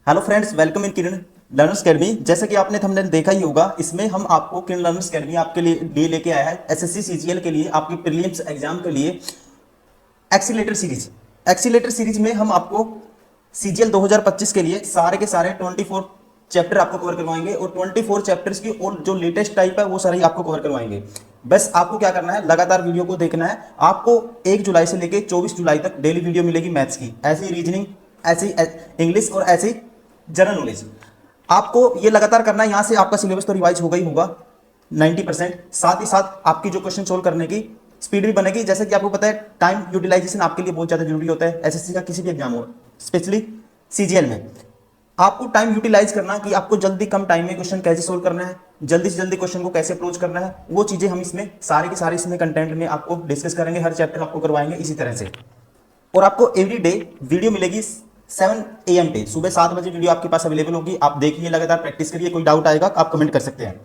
Hello friends, welcome in Kiran learners academy. जैसा कि आपने थंबनेल देखा ही होगा, इसमें हम आपको किरण लर्नर्स अकेडमी आपके लिए लेके आया है एसएससी सीजीएल के लिए, आपके प्रीलिम्स एग्जाम के लिए एक्सीलेटर सीरीज। एक्सीलेटर सीरीज में हम आपको सीजीएल 2025 के लिए सारे के सारे 24 चैप्टर आपको कवर करवाएंगे और 24 चैप्टर्स की और जो लेटेस्ट टाइप है वो सारे ही आपको कवर करवाएंगे। बस आपको क्या करना है, लगातार वीडियो को देखना है। आपको 1 जुलाई से लेकर 24 जुलाई तक डेली वीडियो मिलेगी मैथ्स की, ऐसी रीजनिंग, ऐसी इंग्लिश और ऐसी जनरल नॉलेज। आपको ये लगातार करना है। यहाँ से आपका सिलेबस तो रिवाइज होगा ही होगा 90%। साथ ही साथ आपकी जो क्वेश्चन सोल्व करने की स्पीड भी बनेगी। जैसे कि आपको पता है, टाइम यूटिलाइजेशन आपके लिए बहुत ज़्यादा जरूरी होता है एसएससी का किसी भी एग्जाम हो, स्पेशली सीजीएल में। आपको टाइम यूटिलाइज करना कि आपको जल्दी कम टाइम में क्वेश्चन कैसे सोल्व करना है, जल्दी से जल्दी क्वेश्चन को कैसे अप्रोच करना है, वो चीज़ें हम इसमें सारे के सारे इसमें कंटेंट में आपको डिस्कस करेंगे। हर चैप्टर आपको करवाएंगे इसी तरह से। और आपको एवरी डे वीडियो मिलेगी 7 AM पे, सुबह 7 बजे वीडियो आपके पास अवेलेबल होगी। आप देखिए, लगातार प्रैक्टिस करिए। कोई डाउट आएगा आप कमेंट कर सकते हैं।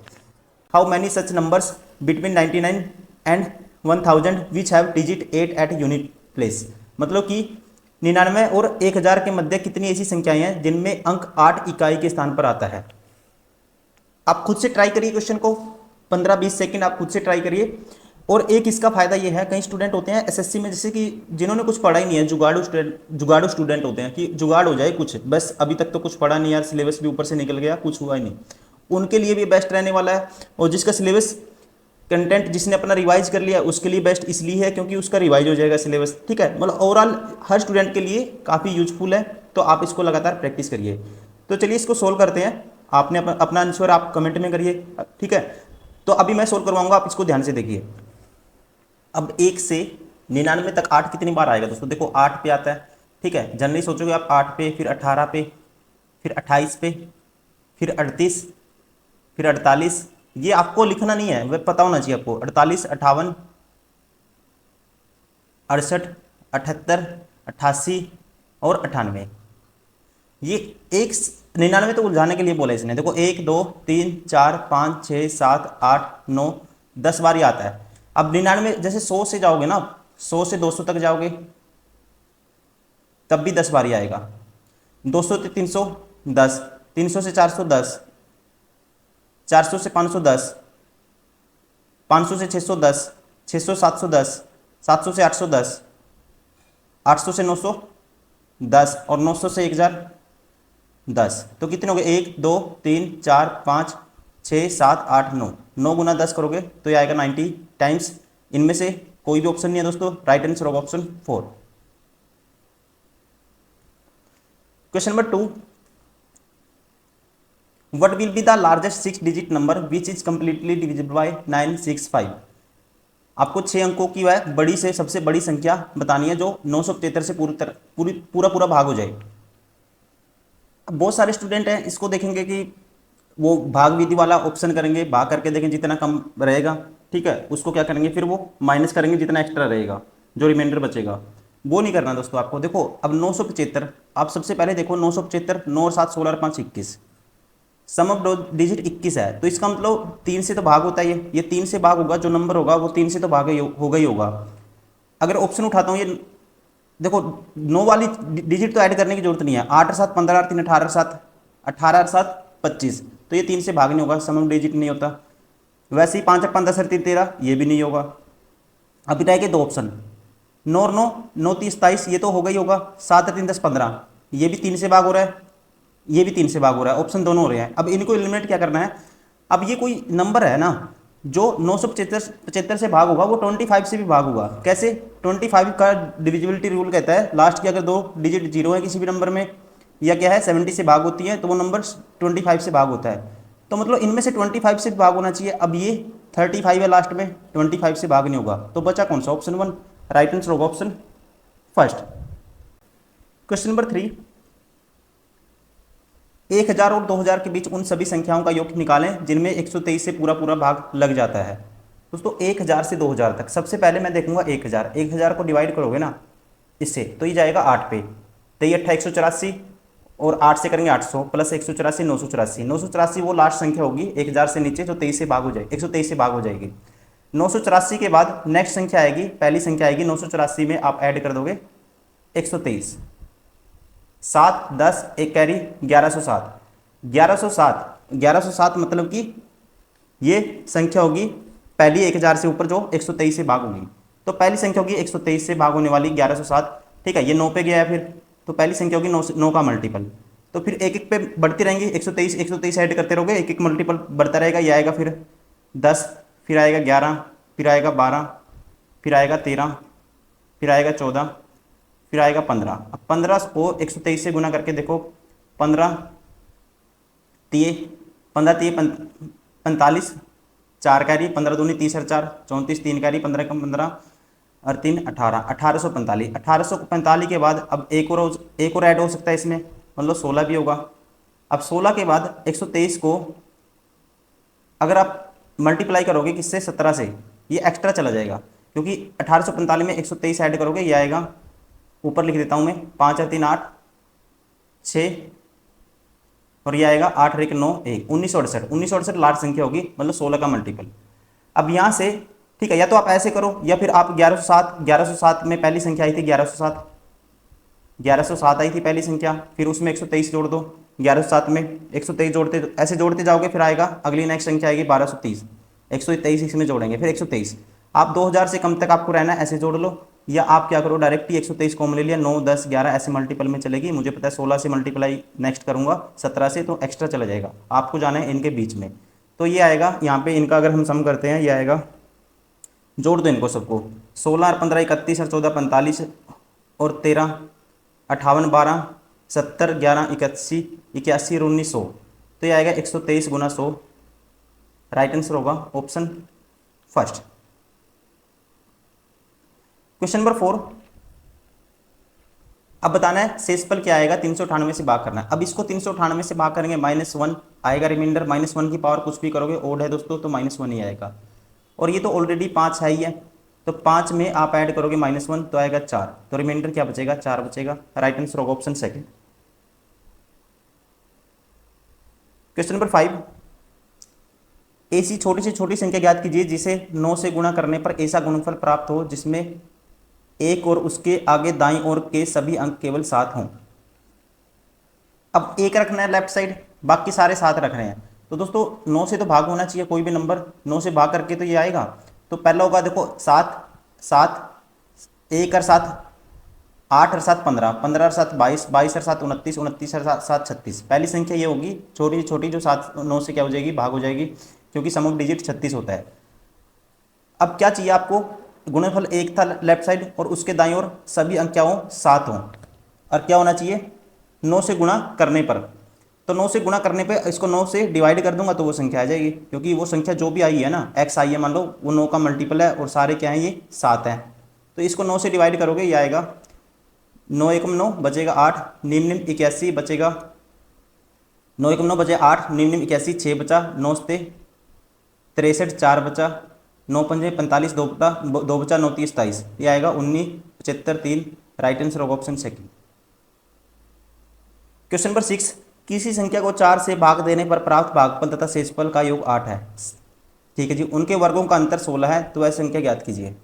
How many such numbers between 99 and 1000 which have digit 8 at unit place. मतलब कि 99 और 1000 के मध्य कितनी ऐसी संख्याएं हैं जिनमें अंक 8 इकाई के स्थान पर आता है। आप खुद से ट्राई करिए क्वेश्चन को, 15-20 सेकंड आप खुद से ट्राई करिए। और एक इसका फायदा ये है, कई स्टूडेंट होते हैं एसएससी में जैसे कि जिन्होंने कुछ पढ़ा ही नहीं है, जुगाड़ू स्टूडेंट होते हैं कि जुगाड़ हो जाए कुछ, बस अभी तक तो कुछ पढ़ा नहीं यार, सिलेबस भी ऊपर से निकल गया, कुछ हुआ ही नहीं। उनके लिए भी बेस्ट रहने वाला है। और जिसका सिलेबस कंटेंट जिसने अपना रिवाइज कर लिया उसके लिए बेस्ट इसलिए है क्योंकि उसका रिवाइज हो जाएगा सिलेबस। ठीक है, मतलब ओवरऑल हर स्टूडेंट के लिए काफ़ी यूजफुल है। तो आप इसको लगातार प्रैक्टिस करिए। तो चलिए इसको सोल्व करते हैं। आपने अपना आंसर आप कमेंट में करिए। ठीक है, तो अभी मैं सोल्व करवाऊंगा, आप इसको ध्यान से देखिए। अब 1 से 99 तक 8 कितनी बार आएगा दोस्तों? देखो 8 पे आता है। ठीक है, जनरली सोचोगे आप 8 पे, फिर 18 पे, फिर 28 पे, फिर 38, फिर 48। ये आपको लिखना नहीं है, वह पता होना चाहिए आपको। 48, 58, 68, 78, 88 और 98। ये एक 99 तो उलझाने के लिए बोला इसने। देखो 1 2 3 4 5 6 7 8 9 10 बार ही आता है। अब 99 जैसे 100 से जाओगे ना, 100 से 200 तक जाओगे तब भी 10 बार ही आएगा। 200 से 310, 300 से 410, 400 से 510, 500 से 610, 600 710, 700 से 810, 800 से 910 और 900 से 1010। तो कितने हो गए? 1 2 3 4 5 6 7 8 9। 9 गुना 10 करोगे तो ये आएगा 90 टाइम्स। इनमें से कोई भी ऑप्शन नहीं है दोस्तों, राइट आंसर होगा option 4। Question number 2, what will be the largest 6 digit number which is completely divisible by 965। आपको 6 अंकों की वह बड़ी से सबसे बड़ी संख्या बतानी है जो 975 से पूरा भाग हो जाए। अब बहुत सारे स्टूडेंट हैं, इसको देखेंगे कि वो भाग विधि वाला ऑप्शन करेंगे, भाग करके देखें जितना कम रहेगा, ठीक है, उसको क्या करेंगे, फिर वो माइनस करेंगे जितना एक्स्ट्रा रहेगा, जो रिमाइंडर बचेगा। वो नहीं करना दोस्तों आपको। देखो अब 975, आप सबसे पहले देखो 975, 9 और 7 16 और 5 21, सम ऑफ डिजिट 21 है। तो इसका मतलब 3 से तो भाग होता है, ये 3 से भाग होगा, जो नंबर होगा वो 3 से तो भाग होगा ही होगा। अगर ऑप्शन उठाता हूँ, ये देखो 9 वाली डिजिट तो ऐड करने की जरूरत नहीं है। 8 और 7 15 और 3 18 और 7 18 और 7 25, तो ये 3 से भाग नहीं होगा, सम ऑफ डिजिट नहीं होता। वैसे ही 5 और 5 10 और 3 13, ये भी नहीं होगा। अभी रह गए 2 ऑप्शन, 9 और 9 9 30 27, ये तो होगा ही होगा। 7 और 3 10 15, ये भी 3 से भाग हो रहा है, ये भी 3 से भाग हो रहा है, ऑप्शन दोनों हो रहे हैं। अब इनको एलिमिनेट क्या करना है? अब ये कोई नंबर है ना जो 975 से भाग होगा, वो 25 से भी भाग होगा। कैसे? 25 का डिविजिबिलिटी रूल कहता है लास्ट की अगर 2 डिजिट 0 है किसी भी नंबर में, या क्या है 70 से भाग होती है, तो वो नंबर 25 से भाग होता है। तो मतलब इनमें से 25 से भाग होना चाहिए। अब ये 35 है लास्ट में, 25 से भाग नहीं होगा, तो बचा कौन सा? ऑप्शन 1, राइट आंसर होगा ऑप्शन फर्स्ट। क्वेश्चन नंबर 3, 1000 और 2000 के बीच उन सभी संख्याओं का योग निकालें जिनमें 123 से पूरा भाग लग जाता है। दोस्तों 1000 से 2000 तक, सबसे पहले मैं देखूंगा 1000 को डिवाइड करोगे ना इससे, तो ये जाएगा 8 पे, तो ये 8 184 और 8 से करेंगे 800 प्लस 184 984। 984 वो लास्ट संख्या होगी 1000 से नीचे जो 23 से भाग हो जाएगी, 123 से भाग हो जाएगी। 984 के बाद नेक्स्ट संख्या आएगी, पहली संख्या आएगी 984 में आप ऐड कर दोगे 123। 7 10 एक कैरी 1107। 1107 मतलब कि ये संख्या होगी पहली 1000 से ऊपर जो 123 से भाग होगी। तो पहली संख्या होगी 123 से भाग होने वाली 1107। ठीक है, ये 9 पे गया है फिर, तो पहली संख्या होगी 9 का मल्टीपल। तो फिर एक एक पे बढ़ती रहेंगी, 123 ऐड करते रहोगे, एक एक मल्टीपल बढ़ता रहेगा। ये आएगा फिर 10, फिर आएगा 11, फिर आएगा 12, फिर आएगा 13, फिर आएगा 14, फिर आएगा 15। अब 15 को 123 से गुना करके देखो, 15 तिये 45, 4 कैरी, 15 दूनी 30 और 4 34, 3 कैरी, 15 कम 15 और 3 18, 1845। 1845 के बाद अब एक और ऐड हो सकता है इसमें, मतलब 16 भी होगा। अब 16 के बाद 123 को अगर आप मल्टीप्लाई करोगे किससे, 17 से, ये एक्स्ट्रा चला जाएगा, क्योंकि 1845 में 123 ऐड करोगे, ये आएगा, ऊपर लिख देता हूँ मैं, 5 और 3 8 6 और ये आएगा 8 और 1 9 1 1968 लार्ज संख्या होगी, मतलब 16 का मल्टीपल। अब यहाँ से ठीक है, या तो आप ऐसे करो या फिर आप 1107 में पहली संख्या आई थी 1107 आई थी पहली संख्या, फिर उसमें 123 जोड़ दो, 1107 में 123 जोड़ते ऐसे जोड़ते जाओगे, फिर आएगा अगली नेक्स्ट संख्या आएगी 1230, 123 इसमें जोड़ेंगे, फिर 123। आप 2000 से कम तक आपको रहना है, ऐसे जोड़ लो, या आप क्या करो डायरेक्ट ही 123 कॉमन ले लिया, 9 10 11 ऐसे मल्टीपल में चलेगी। मुझे पता है 16 से मल्टीप्लाई नेक्स्ट करूंगा 17 से, तो एक्स्ट्रा चला जाएगा, आपको जाना है इनके बीच में। तो ये आएगा यहाँ पे, इनका अगर हम सम करते हैं, ये आएगा, जोड़ दो इनको सबको, 16 और 15 31 और 14 45 और 13 58 12 70 11 81 81 और 1900। तो ये आएगा 123 गुना 100। राइट आंसर होगा ऑप्शन फर्स्ट। क्वेश्चन नंबर 4, अब बताना है शेषफल क्या आएगा, 398 से भाग करना है। अब इसको 398 से भाग करेंगे, -1 आएगा रिमाइंडर, -1 की पावर कुछ भी करोगे, ओड है दोस्तों, तो -1 ही आएगा। और ये तो ऑलरेडी 5 है ही है, तो 5 में आप ऐड करोगे -1 तो आएगा 4, तो रिमाइंडर क्या बचेगा, 4 बचेगा। राइट आंसर होगा ऑप्शन सेकंड। क्वेश्चन नंबर 5, ऐसी छोटी से छोटी संख्या ज्ञात कीजिए जिसे 9 से गुणा करने पर ऐसा गुणनफल प्राप्त हो जिसमें एक और उसके आगे दाईं ओर के सभी अंक केवल 7 हों। अब 1 रखना है लेफ्ट साइड, बाकी सारे 7 रख रहे हैं, तो दोस्तों 9 से तो भाग होना चाहिए, कोई भी नंबर 9 से भाग करके तो ये आएगा। तो पहला होगा देखो 7 7 1 और 7 8 और 7 15 15 और 7 22 22 और 7 29 29 और 7 36। पहली संख्या ये होगी छोटी छोटी जो 7 9 से क्या हो जाएगी, भाग हो जाएगी, क्योंकि सम ऑफ डिजिट 36 होता है। अब क्या चाहिए आपको, गुणनफल 1 था लेफ्ट साइड और उसके दाईं ओर सभी अंक क्या हो, 7 हों, और क्या होना चाहिए 9 से गुणा करने पर। तो 9 से गुणा करने पे इसको 9 से डिवाइड कर दूंगा तो वो संख्या आ जाएगी, क्योंकि वो संख्या जो भी आई है ना, x आई है मान लो, वो 9 का मल्टीपल है और सारे क्या हैं, ये 7 हैं। तो इसको 9 से डिवाइड करोगे, ये आएगा 9 एकम 9 बचेगा 8, निम्न 81 बचेगा, 9 एकम 9 बचे 8, निम्न 81 6 बचा, 9 से 63 4 बचा, 9 पंजे 45 2 बचा 9 30 27, ये आएगा 19 75 3। राइट आंसर होगा ऑप्शन सेकंड। क्वेश्चन नंबर 6, किसी संख्या को 4 से भाग देने पर प्राप्त भागफल तथा शेषफल का योग 8 है। ठीक है जी, उनके वर्गों का अंतर 16 है, तो ऐसी संख्या ज्ञात कीजिए।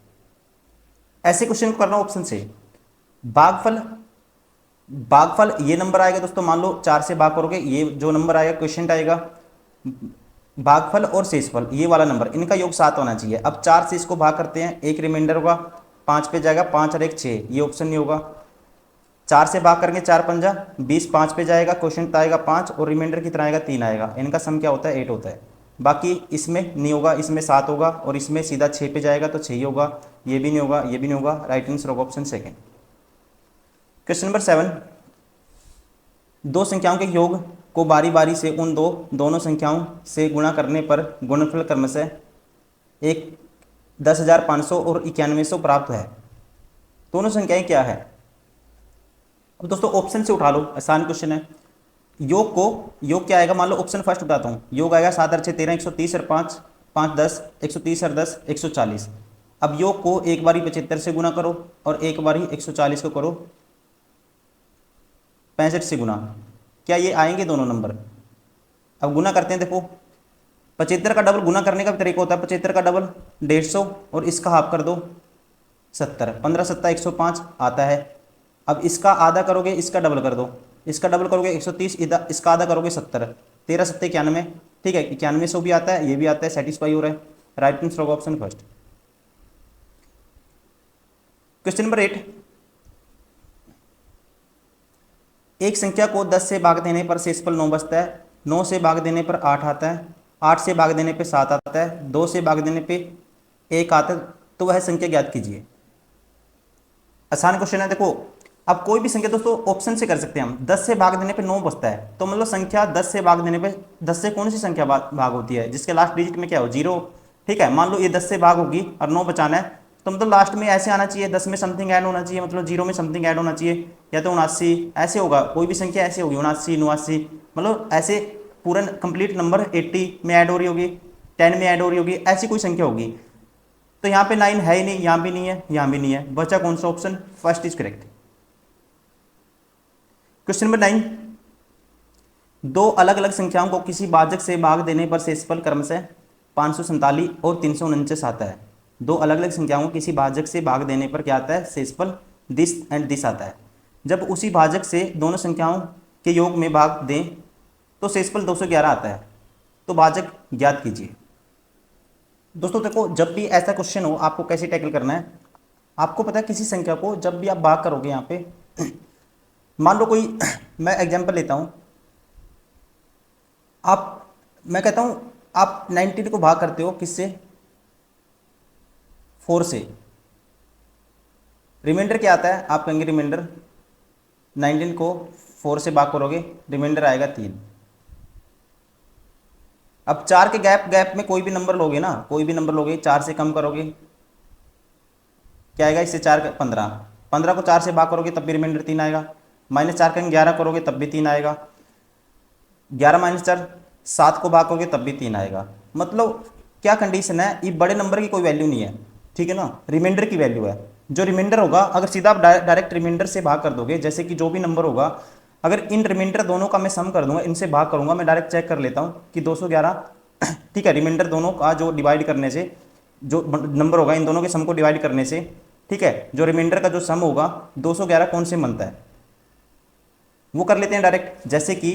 ऐसे क्वेश्चन को करना ऑप्शन से, भागफल ये नंबर आएगा दोस्तों, मान लो 4 से भाग करोगे, ये जो नंबर आएगा क्वेश्चन आएगा, भागफल और शेषफल ये वाला नंबर, इनका योग 7 होना चाहिए। अब 4 से इसको भाग करते हैं, एक रिमाइंडर होगा, 5 पे जाएगा, 5 और 1 6, ये ऑप्शन नहीं होगा। 4 से भाग करेंगे 4 पंजा 20, 5 पे जाएगा, क्वेश्चन आएगा 5 और रिमाइंडर कितना आएगा 3 आएगा, इनका सम क्या होता है 8 होता है। बाकी इसमें नहीं होगा, इसमें 7 होगा और इसमें सीधा 6 पे जाएगा तो 6 ही होगा, ये भी नहीं होगा, ये भी नहीं होगा। राइट आंसर होगा ऑप्शन सेकंड। क्वेश्चन नंबर 7, दो संख्याओं के योग को बारी बारी से उन दोनों संख्याओं से गुणा करने पर गुणनफल क्रमशः 10,500 और 9100 प्राप्त है। दोनों संख्याएं क्या है। अब दोस्तों ऑप्शन से उठा लो, आसान क्वेश्चन है। योग क्या आएगा, मान लो ऑप्शन फर्स्ट उठाता हूँ, योग आएगा 7 और 6 13 130 और 5 5 10 130 और 10 140। अब योग को एक बारी 75 से गुना करो और एक बारी 140 को करो 65 से गुना, क्या ये आएंगे दोनों नंबर। अब गुना करते हैं, देखो 75 का डबल गुना करने का भी तरीका होता है, 75 का डबल 150 और इसका हाफ कर दो 70, 15 7 105 आता है। अब इसका आधा करोगे, इसका डबल कर दो इसका डबल करोगे 130, इसका आधा करोगे 70, 13 सत्ते 91, ठीक है 9100 भी आता है, ये भी आता है, सेटिस्फाई हो रहा है। राइट आंसर होगा ऑप्शन फर्स्ट। क्वेश्चन नंबर 8, एक संख्या को 10 से भाग देने पर शेषफल 9 बचता है, 9 से भाग देने पर 8 आता है, 8 से भाग देने पे 7 आता है, 2 से भाग देने पे 1 आता है, तो वह संख्या ज्ञात कीजिए। आसान क्वेश्चन है। देखो अब कोई भी संख्या दोस्तों ऑप्शन से कर सकते हैं हम। 10 से भाग देने पे 9 बचता है, तो मतलब संख्या 10 से भाग देने पे 10 से कौन सी संख्या भाग होती है जिसके लास्ट डिजिट में क्या हो, 0। ठीक है, मान लो ये 10 से भाग होगी और 9 बचाना है, तो मतलब लास्ट में ऐसे आना चाहिए, 10 में समथिंग ऐड होना चाहिए, मतलब 0 में समथिंग ऐड होना चाहिए, या तो 79 ऐसे होगा, कोई भी संख्या ऐसे होगी 79 89, मतलब ऐसे पूरा कंप्लीट नंबर 80 में ऐड हो रही होगी, 10 में ऐड हो रही होगी, ऐसी कोई संख्या होगी। तो यहाँ पे 9 है ही नहीं, यहाँ भी नहीं है, यहाँ भी नहीं है, बचा कौन सा option, first is correct. Question number 9, दो अलग अलग संख्याओं को किसी भाजक से भाग देने पर शेषफल क्रमशः 547 और 349 आता है। दो अलग अलग संख्याओं को किसी भाजक से भाग देने पर क्या आता है, शेषफल दिस एंड दिस आता है। जब उसी भाजक से दोनों संख्याओं के योग में भाग दें तो शेषफल 211 आता है। तो भाजक ज्ञात कीजिए। दोस्तों देखो जब भी ऐसा क्वेश्चन हो आपको कैसे टैकल करना है, आपको पता है किसी संख्या को जब भी आप भाग करोगे, यहाँ पे मान लो कोई मैं एग्जांपल लेता हूँ, मैं कहता हूँ आप 19 को भाग करते हो किससे, 4 से, रिमाइंडर क्या आता है, आप कहेंगे रिमाइंडर 19 को 4 से भाग करोगे रिमाइंडर आएगा 3। अब 4 के गैप में कोई भी नंबर लोगे ना, कोई भी नंबर लोगे, 4 से कम करोगे क्या आएगा, इससे 4 15, 15 को 4 से भाग करोगे तब भी रिमाइंडर 3 आएगा, -4 का 11 करोगे तब भी 3 आएगा, 11 - 4 7 को भाग करोगे तब भी 3 आएगा। मतलब क्या कंडीशन है, ये बड़े नंबर की कोई वैल्यू नहीं है, ठीक है ना, रिमाइंडर की वैल्यू है। जो रिमाइंडर होगा अगर सीधा आप डायरेक्ट रिमाइंडर से भाग कर दोगे, जैसे कि जो भी नंबर होगा अगर इन रिमाइंडर दोनों का मैं सम कर दूंगा, इनसे भाग करूंगा, मैं डायरेक्ट चेक कर लेता हूँ कि 211, ठीक है, रिमाइंडर दोनों का जो डिवाइड करने से जो नंबर होगा इन दोनों के सम को डिवाइड करने से, ठीक है, जो रिमाइंडर का जो सम होगा 211 कौन से बनता है वो कर लेते हैं डायरेक्ट। जैसे कि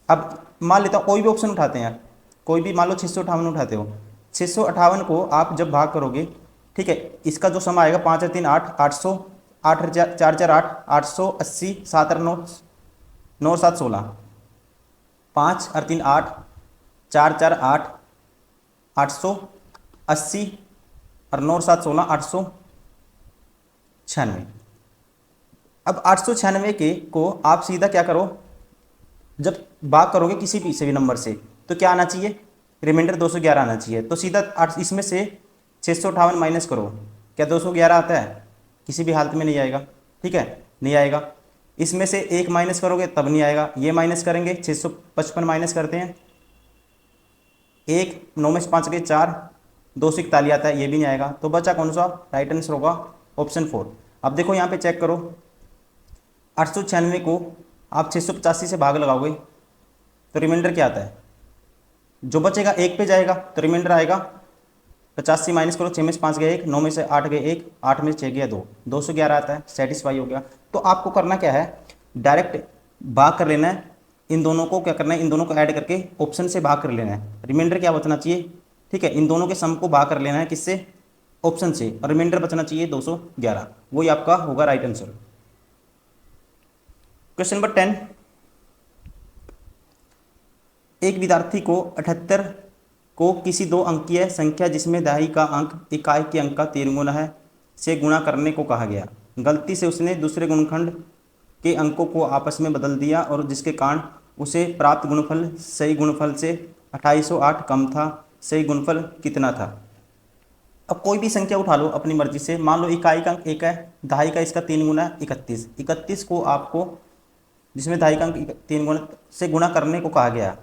अब मान लेता हूँ कोई भी ऑप्शन उठाते हैं, कोई भी मान लो 658 उठाते हो, 658 को आप जब भाग करोगे, ठीक है, इसका जो सम आएगा 5 और 3 8, 800, 8 और 4 4 8, 880, 7 और 9 9 7 16, 5 और 3 8, 4 4 8, 880 और 9 7 16, 896। अब 896 के को आप सीधा क्या करो, जब भाग करोगे किसी भी से भी नंबर से तो क्या आना चाहिए, रिमाइंडर 211 आना चाहिए। तो सीधा इसमें से 658 माइनस करो, क्या 211 आता है, किसी भी हालत में नहीं आएगा, ठीक है, नहीं आएगा। इसमें से 1 माइनस करोगे तब नहीं आएगा, ये माइनस करेंगे 655 माइनस करते हैं, 1 9 में 5 गए 4, 241 आता है, ये भी नहीं आएगा। तो बचा कौन सा, राइट आंसर होगा ऑप्शन 4। अब देखो यहाँ पे चेक करो, 896 को आप 685 से भाग लगाओगे तो रिमाइंडर क्या आता है, जो बचेगा 1 पे जाएगा तो रिमाइंडर आएगा 85 माइनस करो, 6 में से 5 गए 1, 9 में से 8 गए 1, 8 में से 6 गया 2, 211 आता है, सेटिस्फाई हो गया। तो आपको करना क्या है, डायरेक्ट भाग कर लेना है, इन दोनों को क्या करना है, इन दोनों को ऐड करके ऑप्शन से भाग कर लेना है, रिमाइंडर क्या बचना चाहिए, ठीक है, इन दोनों के सम को भाग कर लेना है किससे, ऑप्शन से, और रिमाइंडर बचना चाहिए 211, वही आपका होगा राइट आंसर। क्वेश्चन नंबर 10, एक विद्यार्थी को 78 को किसी 2 अंकीय संख्या जिसमें दहाई का अंक इकाई के अंक का 3 गुना है से गुणा करने को कहा गया। गलती से उसने दूसरे गुणनखंड के अंकों को आपस में बदल दिया और जिसके कारण उसे प्राप्त गुणनफल सही गुणनफल से 2808 कम था। सही गुणनफल कितना था। अब कोई भी संख्या उठा लो अपनी मर्जी से, मान लो इकाई का अंक 1 है, दहाई का इसका 3 गुना है 31, 31 को आपको जिसमें दहाई का अंक 3 गुना से गुणा करने को कहा गया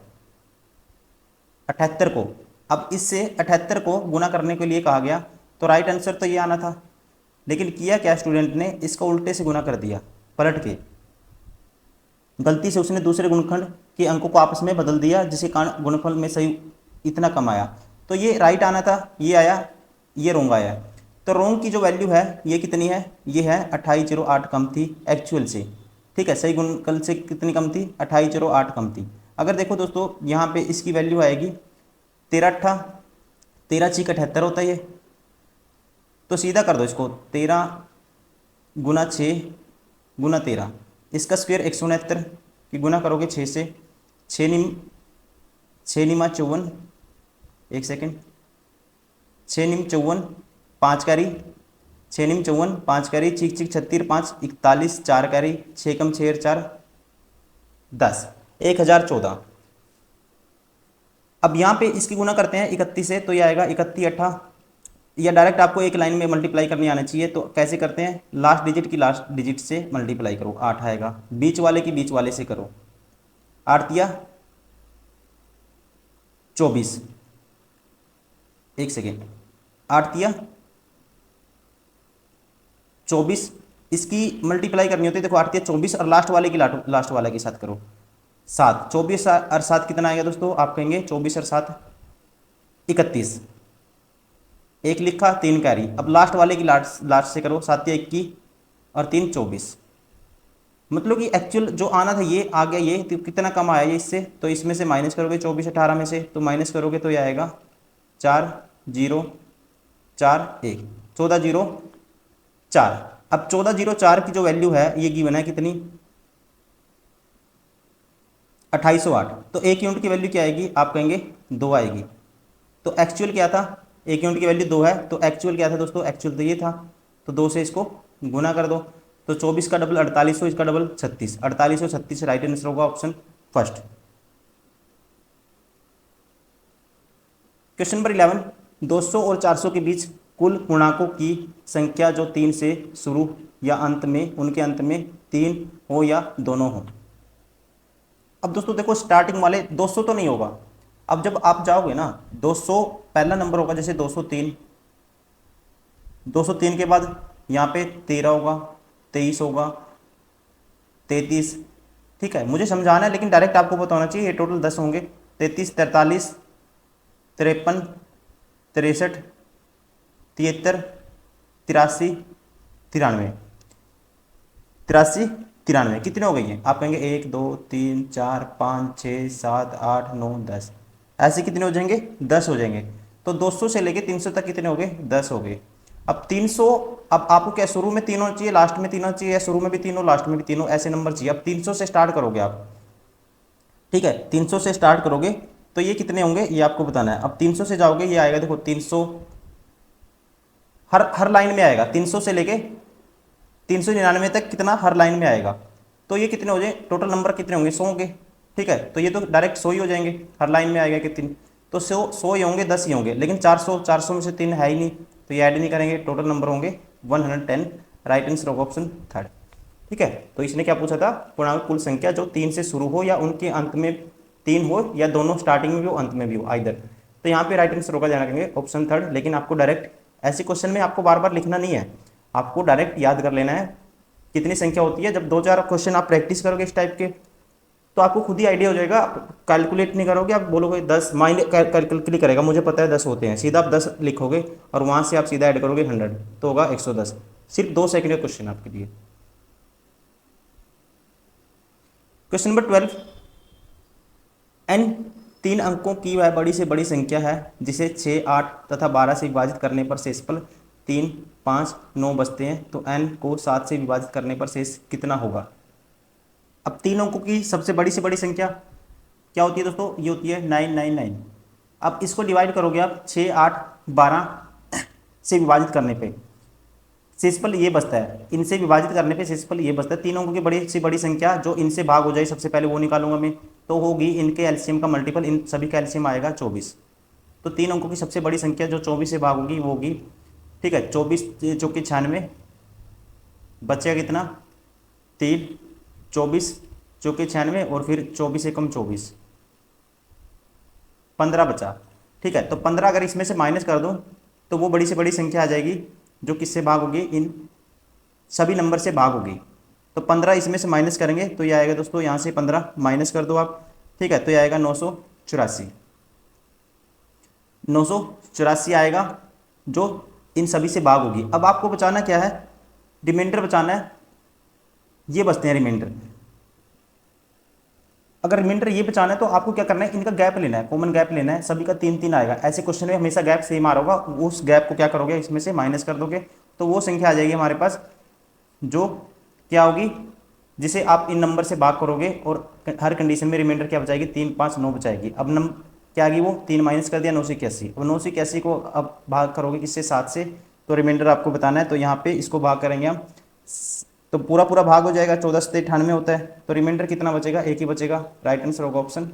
78 को। अब इससे 78 को गुणा करने के लिए कहा गया, तो राइट आंसर तो ये आना था, लेकिन किया क्या स्टूडेंट ने, इसका उल्टे से गुणा कर दिया पलट के। गलती से उसने दूसरे गुणनखंड के अंकों को आपस में बदल दिया जिसके कारण गुणनफल में सही इतना कम आया। तो ये राइट आना था, ये आया, ये रोंग आया। तो रोंग की जो वैल्यू है ये कितनी है, ये है 2808 कम थी एक्चुअल से। ठीक है, सही गुणनफल से कितनी कम थी, 2808 कम थी। अगर देखो दोस्तों यहाँ पे इसकी वैल्यू आएगी 13 13 6 78 होता है ये, तो सीधा कर दो इसको 13 गुना 6 गुना 13, इसका स्क्वायर 169 की गुना करोगे 6 से, 6 निमा 54, एक सेकेंड, 6 निम 54, 5 कैरी, 6 निम 54, 5 कैरी, चिक चिक 36 5 41, 4 कैरी, 6 कम 6 4 10, 1014। अब यहाँ पे इसकी गुना करते हैं 31 से, तो ये आएगा 31 8, या डायरेक्ट आपको एक लाइन में मल्टीप्लाई करनी आना चाहिए। तो कैसे करते हैं, लास्ट डिजिट की लास्ट डिजिट से मल्टीप्लाई करो, 8 आएगा, बीच वाले की बीच वाले से करो, 8 दिया 24, एक सेकेंड, 8 दिया 24, इसकी मल्टीप्लाई करनी होती है, देखो 8 दिया 24 और लास्ट वाले की लास्ट वाले के साथ करो 7, 24 और 7 कितना आएगा दोस्तों, आप कहेंगे 24 और 7 31, एक लिखा 3 कैरी। अब लास्ट वाले की लास्ट से करो, 7 21 और 3 24, मतलब कि एक्चुअल जो आना था ये आ गया, ये तो कितना कम आया ये इससे, तो इसमें से माइनस करोगे 24 18 में से, तो माइनस करोगे तो ये आएगा 4 0 4 1, 14 0 4। अब 14 0 4 की जो वैल्यू है ये गिवन है कितनी, 2808, तो एक यूनिट की वैल्यू क्या आएगी, आप कहेंगे 2 आएगी। तो एक्चुअल क्या था, एक यूनिट की वैल्यू 2 है, तो एक्चुअल क्या था दोस्तों, एक्चुअल तो ये था, तो 2 से इसको गुना कर दो, तो 24 का डबल 4800, इसका डबल 36, 4836 राइट आंसर होगा ऑप्शन फर्स्ट। क्वेश्चन नंबर 11, 200 और 400 के बीच कुल पूर्णांकों की संख्या जो 3 से शुरू या अंत में उनके अंत में 3 हो या दोनों हो। अब दोस्तों देखो स्टार्टिंग वाले 200 तो नहीं होगा, अब जब आप जाओगे ना 200 पहला नंबर होगा, जैसे 203, 203 के बाद यहाँ पे 13 होगा, 23 होगा, 33, ठीक है, मुझे समझाना है लेकिन डायरेक्ट आपको पता होना चाहिए, ये टोटल 10 होंगे, 33 43 53 63 73 83 93 83 93, कितने हो गई हैं, आप कहेंगे 1 2 3 4 5 6 7 8 9 10, ऐसे कितने हो जाएंगे, 10 हो जाएंगे। तो 200 से लेके 300 तक कितने हो गए, 10 हो गए। अब 300, अब आपको क्या शुरू में 3 होना चाहिए, लास्ट में 3 होना चाहिए, या शुरू में भी 3 हो लास्ट में भी 3 हो, ऐसे नंबर चाहिए। अब 300 से स्टार्ट करोगे आप, ठीक है, 300 से स्टार्ट करोगे तो ये कितने होंगे ये आपको बताना है। अब 300 से जाओगे ये आएगा, देखो 300 हर लाइन में आएगा, 300 से लेके 399 तक कितना हर लाइन में आएगा, तो ये कितने हो जाए, टोटल नंबर कितने होंगे, 100 होंगे, ठीक है, तो ये तो डायरेक्ट 100 ही हो जाएंगे, हर लाइन में आएगा कितने, तो 100 ही होंगे, 10 ही होंगे, लेकिन 400 में से 3 है ही नहीं, तो ये ऐड नहीं करेंगे, टोटल नंबर होंगे 110, राइट आंसर होगा ऑप्शन थर्ड, ठीक है। तो इसने क्या पूछा था, पूर्णांक कुल संख्या जो 3 से शुरू हो या उनके अंत में 3 हो, या दोनों स्टार्टिंग में भी हो अंत में भी हो, आइदर, तो यहाँ पे राइट आंसर होगा, जाना करेंगे ऑप्शन थर्ड। लेकिन आपको डायरेक्ट ऐसे क्वेश्चन में आपको बार बार लिखना नहीं है, आपको डायरेक्ट याद कर लेना है कितनी संख्या होती है। जब 2-4 क्वेश्चन आप प्रैक्टिस करोगे इस टाइप के, तो आपको खुद ही आइडिया हो जाएगा, आप कैलकुलेट नहीं करोगे, आप बोलोगे 10, माइंड कैलकुलेट करेगा, मुझे पता है 10 होते हैं, सीधा आप 10 लिखोगे और वहाँ से आप सीधा ऐड करोगे 100, तो होगा 110। सिर्फ 2 सेकंड का क्वेश्चन आपके लिए। क्वेश्चन नंबर 12, n 3 अंकों की वह बड़ी से बड़ी संख्या है जिसे 6 8 तथा 12 से विभाजित करने पर शेषफल 3 5 9 बचते हैं, तो n को 7 से विभाजित करने पर शेष कितना होगा। अब 3 अंकों की सबसे बड़ी से बड़ी संख्या क्या होती है दोस्तों, ये होती है 999। अब इसको डिवाइड करोगे आप 6 8 12 से विभाजित करने पे शेषफल ये बचता है, इनसे विभाजित करने पे शेषफल ये बचता है। 3 अंकों की बड़ी से बड़ी संख्या जो इनसे भाग हो जाए सबसे पहले वो निकालूंगा मैं, तो होगी इनके एलसीएम का मल्टीपल, इन सभी का एलसीएम आएगा 24। तो 3 अंकों की सबसे बड़ी संख्या जो 24 से भाग होगी वो होगी, ठीक है, 24 चौके 96, बचेगा कितना 3, 24 चौके 96 और फिर 24 एकम 24, 15 बचा, ठीक है। तो 15 अगर इसमें से माइनस कर दो तो वो बड़ी से बड़ी संख्या आ जाएगी जो किससे भाग होगी, इन सभी नंबर से भाग होगी। तो 15 इसमें से माइनस करेंगे तो ये आएगा दोस्तों, यहाँ से 15 माइनस कर दो आप, ठीक है, तो ये आएगा 984, 984 आएगा जो इन सभी से भाग होगी। अब आपको बचाना क्या है, रिमाइंडर बचाना है, ये बचते हैं रिमाइंडर। अगर रिमाइंडर ये बचाना है तो आपको क्या करना है, इनका गैप लेना है, कॉमन गैप लेना है, सभी का 3 3 आएगा। ऐसे क्वेश्चन में हमेशा गैप सेम आ रहा होगा, उस गैप को क्या करोगे, इसमें से माइनस कर दोगे, तो वो संख्या आ जाएगी हमारे पास जो क्या होगी, जिसे आप इन नंबर से भाग करोगे और हर कंडीशन में रिमाइंडर क्या बचाएगी, 3 5 9 बचाएगी। अब नंबर क्या आ गई, वो 3 माइनस कर दिया, 981। अब 981 को अब भाग करोगे किससे, 7 से, तो रिमाइंडर आपको बताना है। तो यहाँ पे इसको भाग करेंगे हम, तो पूरा पूरा भाग हो जाएगा, 14 से 98 होता है, तो रिमाइंडर कितना बचेगा, एक ही बचेगा। राइट आंसर होगा ऑप्शन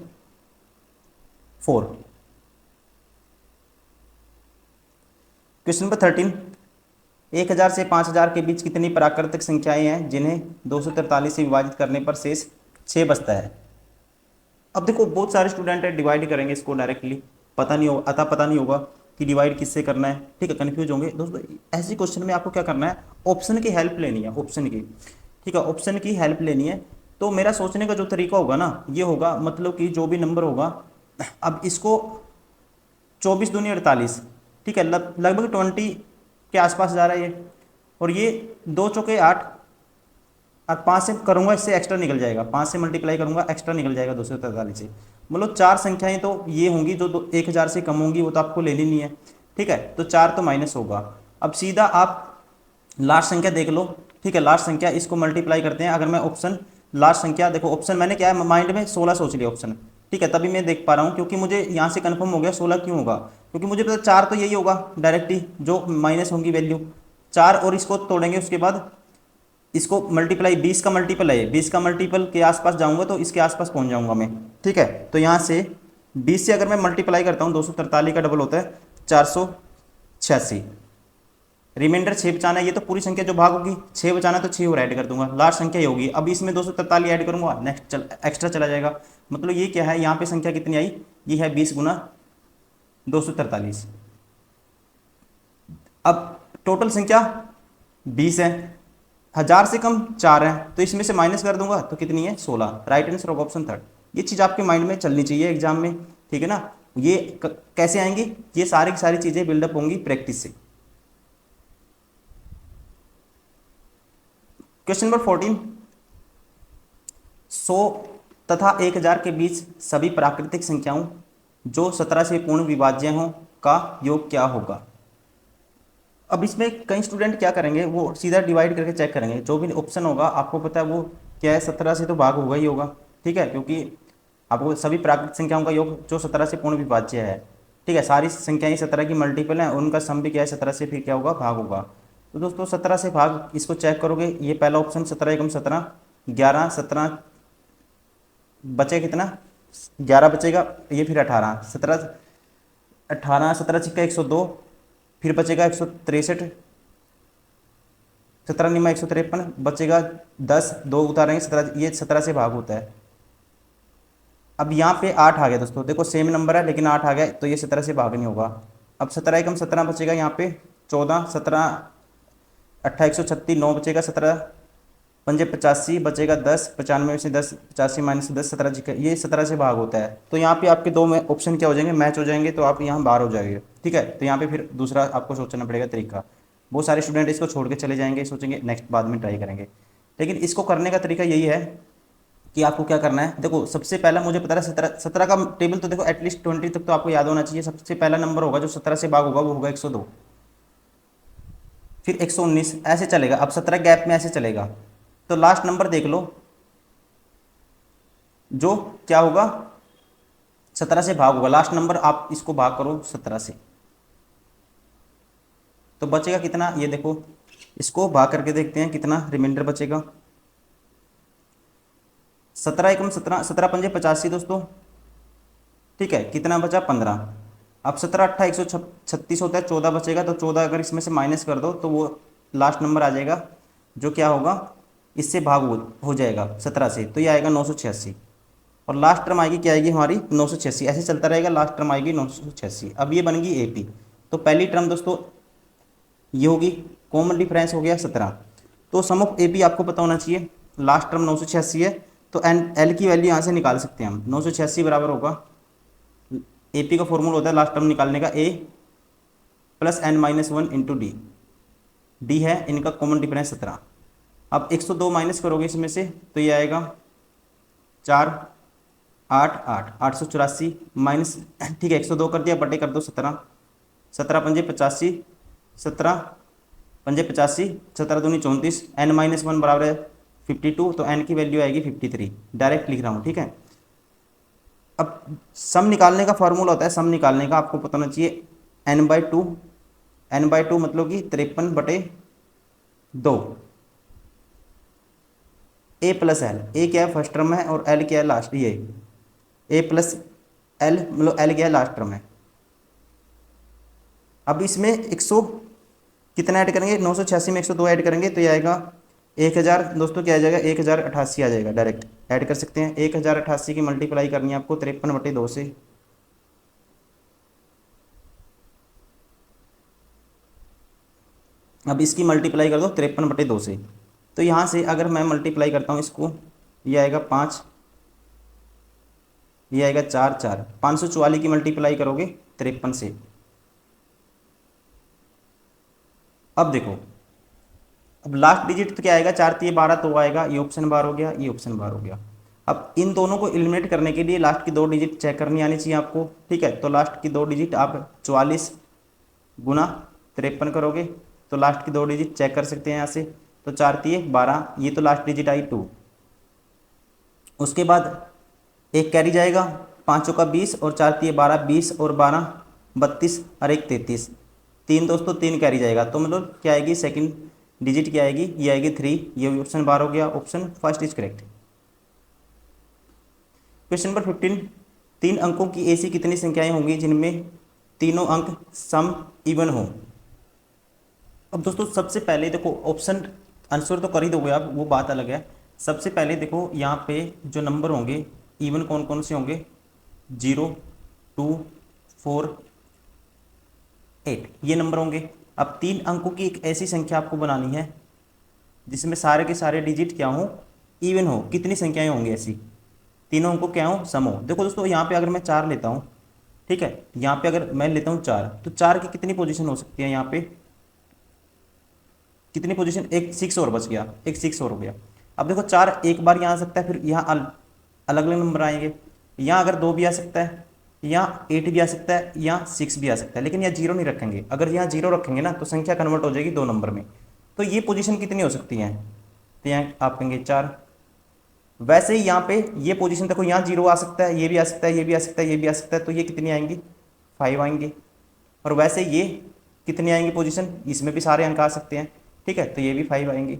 4। क्वेश्चन नंबर 13, 1000 से 5000 के बीच कितनी प्राकृतिक संख्याएं हैं जिन्हें 243 से विभाजित करने पर शेष 6 बचता है। अब देखो बहुत सारे स्टूडेंट है डिवाइड करेंगे इसको डायरेक्टली, पता नहीं होगा, पता नहीं होगा कि डिवाइड किससे करना है, ठीक है, कंफ्यूज होंगे दोस्तों। ऐसी क्वेश्चन में आपको क्या करना है, ऑप्शन की हेल्प लेनी है, ऑप्शन की, ठीक है, ऑप्शन की हेल्प लेनी है। तो मेरा सोचने का जो तरीका होगा ना, ये होगा, मतलब कि जो भी नंबर होगा, अब इसको 24 दूनी 48, ठीक है, लगभग 20 के आसपास जा रहा है ये, और ये 2 चौके 8, और 5 से करूंगा इससे एक्स्ट्रा निकल जाएगा, 5 से मल्टीप्लाई करूंगा एक्स्ट्रा निकल जाएगा 243 से, मतलब 4 संख्याएं तो ये होंगी जो 1000 से कम होंगी, वो तो आपको लेनी नहीं है, ठीक है, तो 4 तो माइनस होगा। अब सीधा आप लास्ट संख्या देख लो, ठीक है, लास्ट संख्या इसको मल्टीप्लाई करते हैं। अगर मैं ऑप्शन लास्ट संख्या, देखो ऑप्शन मैंने क्या है माइंड में 16 सोच लिया ऑप्शन, ठीक है, तभी मैं देख पा रहा हूँ, क्योंकि मुझे यहाँ से कंफर्म हो गया 16 क्यों होगा, क्योंकि मुझे पता 4 तो यही होगा डायरेक्टली जो माइनस होंगी वैल्यू 4, और इसको तोड़ेंगे उसके बाद इसको मल्टीप्लाई, 20 का मल्टीपल है, 20 का मल्टीपल के आसपास जाऊंगा तो इसके आसपास पहुंच जाऊंगा मैं, ठीक है। तो यहाँ से 20 से अगर मैं मल्टीप्लाई करता हूँ 243 का डबल होता है 486, रिमाइंडर 6 बचाना है, ये तो पूरी संख्या जो भाग होगी 6 बचाना है तो 6 और ऐड कर दूंगा, लास्ट संख्या ये होगी। अब इसमें 243 ऐड करूंगा, नेक्स्ट एक्स्ट्रा चला जाएगा, मतलब ये क्या है, यहाँ पे संख्या कितनी आई, ये है 20 गुना 243। अब टोटल संख्या 20 है, 1000 से कम 4 है, तो इसमें से माइनस कर दूंगा तो कितनी है, 16। राइट आंसर होगा ऑप्शन 3। ये चीज़ आपके माइंड में चलनी चाहिए एग्जाम में, ठीक है ना। ये कैसे आएंगी, ये सारी की सारी चीज़ें बिल्डअप होंगी प्रैक्टिस से। क्वेश्चन नंबर 14, 100 तथा 1000 के बीच सभी प्राकृतिक संख्याओं जो 17 से पूर्ण विभाज्य हों का योग क्या होगा। अब इसमें कई स्टूडेंट क्या करेंगे, वो सीधा डिवाइड करके चेक करेंगे, जो भी ऑप्शन होगा आपको पता है वो क्या है, 17 से तो भाग होगा ही होगा, ठीक है, क्योंकि आपको सभी प्राकृतिक संख्याओं का योग जो 17 से पूर्ण विभाज्य है, ठीक है, सारी संख्याएं 17 की मल्टीपल हैं, उनका सम भी क्या है 17 से, फिर क्या होगा, भाग होगा। तो दोस्तों 17 से भाग, इसको चेक करोगे, ये पहला ऑप्शन 17 एकम 17, 11 17 बचे कितना, 11 बचेगा, ये फिर 18 17 18 17 छिक्का 102, फिर बचेगा 163, 17 निमा 153 बचेगा 10, 2 उतारेंगे 17, ये 17 से भाग होता है। अब यहाँ पे 8 आ गया दोस्तों, देखो सेम नंबर है लेकिन 8 आ गया, तो ये 17 से भाग नहीं होगा। अब 17 एकम 17 बचेगा यहाँ पे 14, 17 8 136, 9 बचेगा, 17 पंजे 85 बचेगा 10, 95 में से 10, 85 माइनस 10, 17 ये 17 से भाग होता है। तो यहाँ पे आपके दो ऑप्शन क्या हो जाएंगे, मैच हो जाएंगे, तो आप यहाँ बाहर हो जाएंगे, ठीक है। तो यहाँ पे फिर दूसरा आपको सोचना पड़ेगा तरीका। बहुत सारे स्टूडेंट इसको छोड़ के चले जाएंगे, सोचेंगे नेक्स्ट बाद में ट्राई करेंगे, लेकिन इसको करने का तरीका यही है कि आपको क्या करना है। देखो सबसे पहला मुझे पता है 17 का टेबल तो देखो एटलीस्ट 20 तक तो आपको याद होना चाहिए। सबसे पहला नंबर होगा जो 17 से भाग होगा वो होगा 102, फिर 119, ऐसे चलेगा। अब 17 गैप में ऐसे चलेगा, तो लास्ट नंबर देख लो जो क्या होगा 17 से भाग होगा, लास्ट नंबर आप इसको भाग करो 17 से, तो बचेगा कितना, ये देखो इसको भाग करके देखते हैं कितना रिमाइंडर बचेगा। 17 एकम 17, 17 पंजे 85 दोस्तों, ठीक है, कितना बचा 15। अब 17 8 136 होता है, 14 बचेगा, तो 14 अगर इसमें से माइनस कर दो तो वो लास्ट नंबर आ जाएगा जो क्या होगा, इससे भाग हो जाएगा 17 से, तो ये आएगा 986, और लास्ट टर्म आएगी क्या आएगी हमारी 986, ऐसे चलता रहेगा, लास्ट टर्म आएगी 986। अब ये बन गई AP, तो पहली टर्म दोस्तों ये होगी, कॉमन डिफरेंस हो गया 17, तो सम ऑफ AP आपको पता होना चाहिए, लास्ट टर्म 986 है, तो L की वैल्यू यहाँ से निकाल सकते हैं हम, 986 बराबर होगा, AP का फॉर्मूला होता है लास्ट टर्म निकालने का A plus n-1 into D है इनका कॉमन डिफरेंस 17। अब 102 माइनस करोगे इसमें से तो ये आएगा 4, 8 8 884 माइनस, ठीक है 102 कर दिया, बटे कर दो 17, 17 पंजे 85, 17 पंजे 85, 17 दूनी 34, n-1 बराबर है 52, तो n की वैल्यू आएगी 53, डायरेक्ट लिख रहा हूँ, ठीक है। अब सम निकालने का फॉर्मूला होता है, सम निकालने का आपको पता होना चाहिए n/2, n/2 मतलब कि 53/2, a प्लस एल, ए क्या है फर्स्ट टर्म है और एल क्या है लास्ट, ये a प्लस एल मतलब एल क्या है लास्ट टर्म है। अब इसमें 100 कितना ऐड करेंगे, 986 में 102 ऐड करेंगे तो ये आएगा 1000, दोस्तों क्या आ जाएगा 1088 आ जाएगा, डायरेक्ट ऐड कर सकते हैं। 1088 की मल्टीप्लाई करनी है आपको 53/2 से, अब इसकी मल्टीप्लाई कर दो 53/2 से, तो यहाँ से अगर मैं मल्टीप्लाई करता हूँ इसको, ये आएगा 5, ये आएगा 4 4, 544 की मल्टीप्लाई करोगे 53 से। अब देखो, अब लास्ट डिजिट तो क्या आएगा, 4 3 12, तो आएगा ये ऑप्शन बार हो गया, ये ऑप्शन बार हो गया। अब इन दोनों को एलिमिनेट करने के लिए लास्ट की 2 डिजिट चेक करनी आनी चाहिए आपको, ठीक है। तो लास्ट की 2 डिजिट आप 44 गुना 53 करोगे तो लास्ट की 2 डिजिट चेक कर सकते हैं यहाँ से, तो 4 3 12, ये तो लास्ट डिजिट आई 2। उसके बाद एक कैरी जाएगा, 5 का 20 और 4 3 12, 20 और 12 32 और 1 33, 3 दोस्तों 3 कैरी जाएगा, तो मतलब क्या आएगी सेकंड डिजिट क्या आएगी, ये आएगी 3, ये ऑप्शन बार हो गया, option first is correct. Question number 15, 3 अंकों की ऐसी कितनी संख्याएं होंगी जिनमें तीनों अंक सम इवन हो। अब दोस्तों सबसे पहले देखो, ऑप्शन आंसर तो कर ही दोगे आप, वो बात अलग है। सबसे पहले देखो यहाँ पे जो नंबर होंगे इवन कौन कौन से होंगे, 0 2 4 8, ये नंबर होंगे। अब 3 अंकों की एक ऐसी संख्या आपको बनानी है जिसमें सारे के सारे डिजिट क्या हो, इवन हो। कितनी संख्याएं होंगी ऐसी, तीनों अंकों क्या हो, सम हो। देखो दोस्तों यहाँ पे अगर मैं 4 लेता हूँ, ठीक है, यहाँ पे अगर मैं लेता हूँ 4, तो 4 की कितनी पोजीशन हो सकती है, यहाँ पे कितनी पोजीशन, एक 6 और बच गया, एक 6 और हो गया। अब देखो 4 एक बार यहाँ आ सकता है, फिर यहाँ अलग अलग नंबर आएंगे, यहाँ अगर 2 भी आ सकता है, यहाँ 8 भी आ सकता है, यहाँ 6 भी आ सकता है, लेकिन यहाँ 0 नहीं रखेंगे। अगर यहाँ 0 रखेंगे ना तो संख्या कन्वर्ट हो जाएगी 2 नंबर में। तो ये पोजीशन कितनी हो सकती है, तो यहाँ आप कहेंगे 4। वैसे ही यहाँ पे ये पोजीशन देखो, यहाँ 0 आ सकता है, ये भी आ सकता है, ये भी आ सकता है, ये भी आ सकता है, तो ये कितनी आएंगी, 5 आएंगी। और वैसे ये कितनी आएंगी पोजीशन, इसमें भी सारे अंक आ सकते हैं, ठीक है, तो ये भी 5 आएंगी।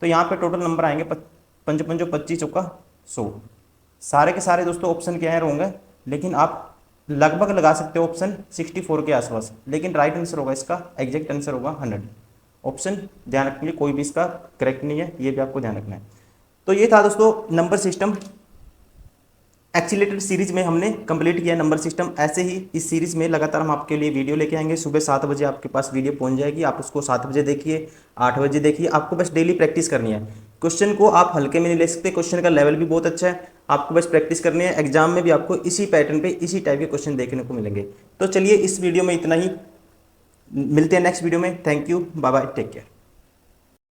तो यहाँ पे टोटल नंबर आएंगे 5 5 25 चौका 100। सारे के सारे दोस्तों ऑप्शन क्या है रॉन्ग है, लेकिन आप लगभग लगा सकते हो ऑप्शन 64 के आसपास, लेकिन राइट आंसर होगा इसका, एग्जैक्ट आंसर होगा 100। ऑप्शन ध्यान रखने के लिए कोई भी इसका करेक्ट नहीं है, ये भी आपको ध्यान रखना है। तो ये था दोस्तों नंबर सिस्टम, एक्सीलरेटेड सीरीज में हमने कंप्लीट किया नंबर सिस्टम। ऐसे ही इस सीरीज में लगातार हम आपके लिए वीडियो लेके आएंगे। सुबह 7 बजे आपके पास वीडियो पहुंच जाएगी, आप उसको 7 बजे देखिए, 8 बजे देखिए। आपको बस डेली प्रैक्टिस करनी है, क्वेश्चन को आप हल्के में नहीं ले सकते, क्वेश्चन का लेवल भी बहुत अच्छा है, आपको बस प्रैक्टिस करनी है। एग्जाम में भी आपको इसी पैटर्न पे इसी टाइप के क्वेश्चन देखने को मिलेंगे। तो चलिए इस वीडियो में इतना ही, मिलते हैं नेक्स्ट वीडियो में। Thank you, bye bye, take care.